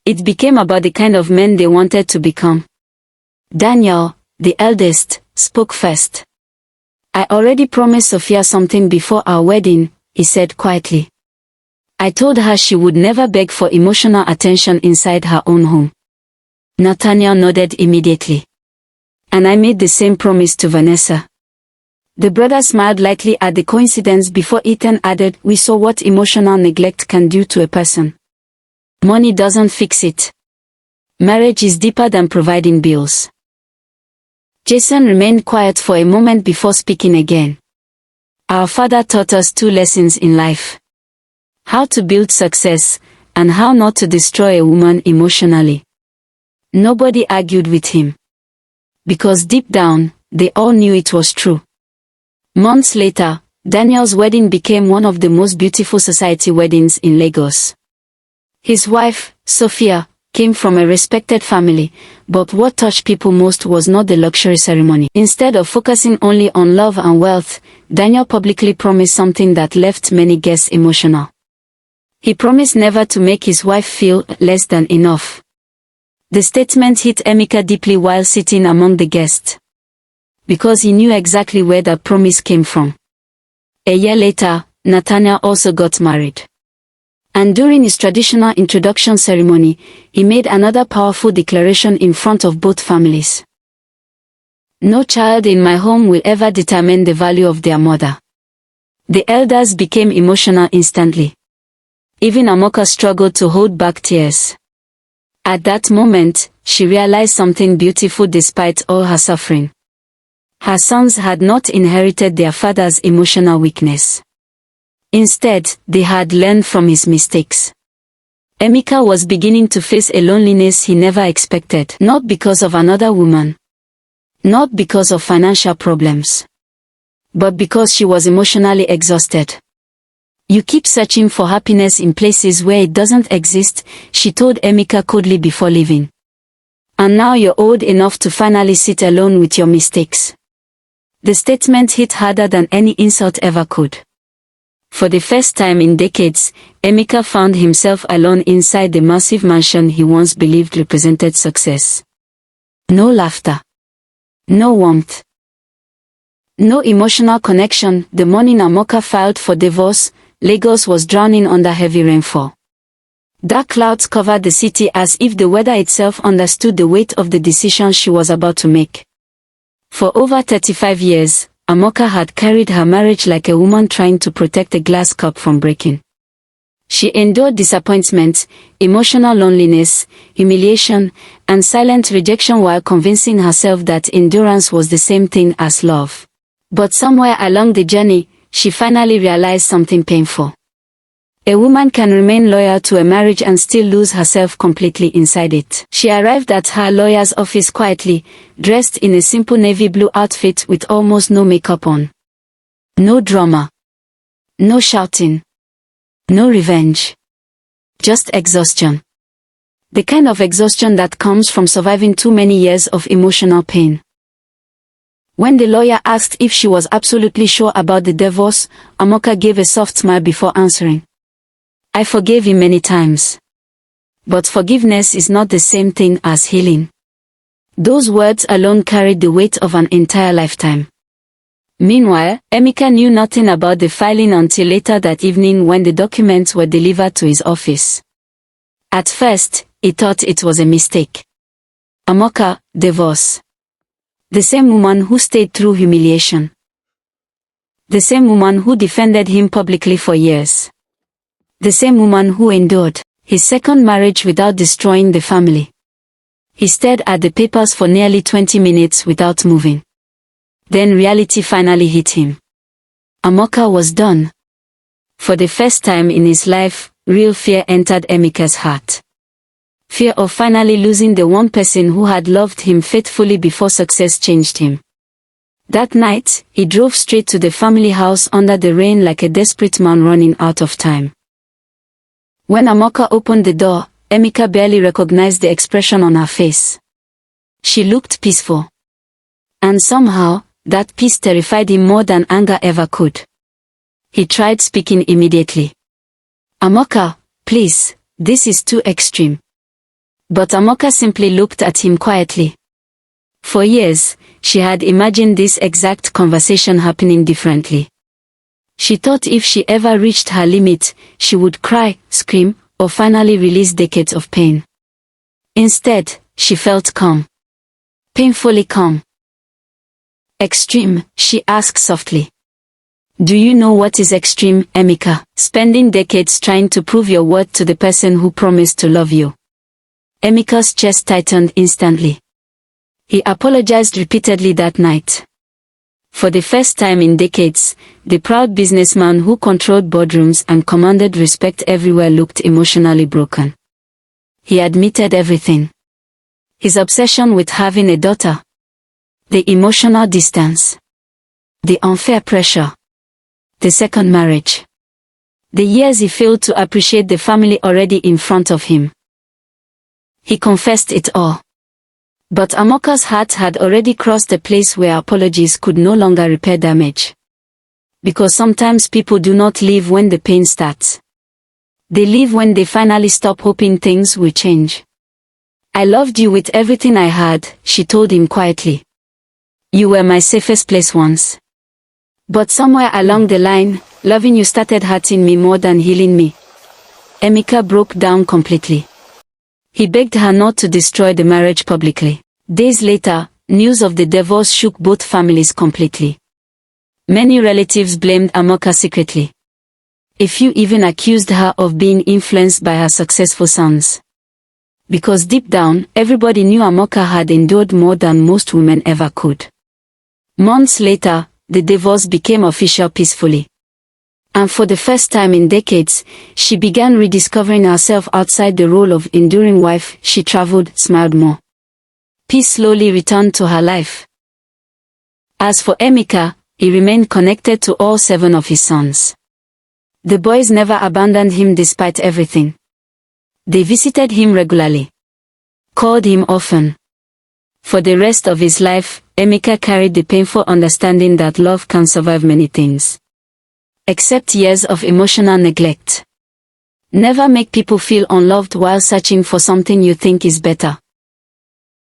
It became about the kind of men they wanted to become. Daniel, the eldest, spoke first. "I already promised Sophia something before our wedding," he said quietly. "I told her she would never beg for emotional attention inside her own home." Nathaniel nodded immediately. "And I made the same promise to Vanessa." The brother smiled lightly at the coincidence before Ethan added, "We saw what emotional neglect can do to a person. Money doesn't fix it. Marriage is deeper than providing bills." Jason remained quiet for a moment before speaking again. "Our father taught us 2 lessons in life. How to build success, and how not to destroy a woman emotionally." Nobody argued with him. Because deep down, they all knew it was true. Months later, Daniel's wedding became one of the most beautiful society weddings in Lagos. His wife, Sophia, came from a respected family, but what touched people most was not the luxury ceremony. Instead of focusing only on love and wealth, Daniel publicly promised something that left many guests emotional. He promised never to make his wife feel less than enough. The statement hit Emeka deeply while sitting among the guests, because he knew exactly where that promise came from. A year later, Nathaniel also got married. And during his traditional introduction ceremony, he made another powerful declaration in front of both families. "No child in my home will ever determine the value of their mother." The elders became emotional instantly. Even Amoka struggled to hold back tears. At that moment, she realized something beautiful despite all her suffering. Her sons had not inherited their father's emotional weakness. Instead, they had learned from his mistakes. Emeka was beginning to face a loneliness he never expected, not because of another woman, not because of financial problems, but because she was emotionally exhausted. "You keep searching for happiness in places where it doesn't exist," she told Emeka coldly before leaving. "And now you're old enough to finally sit alone with your mistakes." The statement hit harder than any insult ever could. For the first time in decades, Emeka found himself alone inside the massive mansion he once believed represented success. No laughter. No warmth. No emotional connection. The morning Amoka filed for divorce, Lagos was drowning under heavy rainfall. Dark clouds covered the city as if the weather itself understood the weight of the decision she was about to make. For over 35 years, Amoka had carried her marriage like a woman trying to protect a glass cup from breaking. She endured disappointment, emotional loneliness, humiliation, and silent rejection while convincing herself that endurance was the same thing as love. But somewhere along the journey, she finally realized something painful. A woman can remain loyal to a marriage and still lose herself completely inside it. She arrived at her lawyer's office quietly, dressed in a simple navy blue outfit with almost no makeup on. No drama. No shouting. No revenge. Just exhaustion. The kind of exhaustion that comes from surviving too many years of emotional pain. When the lawyer asked if she was absolutely sure about the divorce, Amoka gave a soft smile before answering. "I forgave him many times. But forgiveness is not the same thing as healing." Those words alone carried the weight of an entire lifetime. Meanwhile, Emeka knew nothing about the filing until later that evening when the documents were delivered to his office. At first, he thought it was a mistake. Amoka, divorce. The same woman who stayed through humiliation. The same woman who defended him publicly for years. The same woman who endured his second marriage without destroying the family. He stared at the papers for nearly 20 minutes without moving. Then reality finally hit him. Amoka was done. For the first time in his life, real fear entered Emeka's heart. Fear of finally losing the one person who had loved him faithfully before success changed him. That night, he drove straight to the family house under the rain like a desperate man running out of time. When Amoka opened the door, Emeka barely recognized the expression on her face. She looked peaceful. And somehow, that peace terrified him more than anger ever could. He tried speaking immediately. "Amoka, please, this is too extreme. But Amoka simply looked at him quietly. For years, she had imagined this exact conversation happening differently. She thought if she ever reached her limit, she would cry, scream, or finally release decades of pain. Instead, she felt calm. Painfully calm. Extreme, she asked softly. Do you know what is extreme, Emeka? Spending decades trying to prove your worth to the person who promised to love you. Emeka's chest tightened instantly. He apologized repeatedly that night. For the first time in decades, the proud businessman who controlled boardrooms and commanded respect everywhere looked emotionally broken. He admitted everything. His obsession with having a daughter. The emotional distance. The unfair pressure. The second marriage. The years he failed to appreciate the family already in front of him. He confessed it all. But Amoka's heart had already crossed a place where apologies could no longer repair damage. Because sometimes people do not leave when the pain starts. They leave when they finally stop hoping things will change. I loved you with everything I had, she told him quietly. You were my safest place once. But somewhere along the line, loving you started hurting me more than healing me. Emeka broke down completely. He begged her not to destroy the marriage publicly. Days later, news of the divorce shook both families completely. Many relatives blamed Amoka secretly. A few even accused her of being influenced by her successful sons. Because deep down, everybody knew Amoka had endured more than most women ever could. Months later, the divorce became official peacefully. And for the first time in decades, she began rediscovering herself outside the role of enduring wife. She traveled, smiled more. Peace slowly returned to her life. As for Emeka, he remained connected to all 7 of his sons. The boys never abandoned him despite everything. They visited him regularly. Called him often. For the rest of his life, Emeka carried the painful understanding that love can survive many things. Except years of emotional neglect. Never make people feel unloved while searching for something you think is better.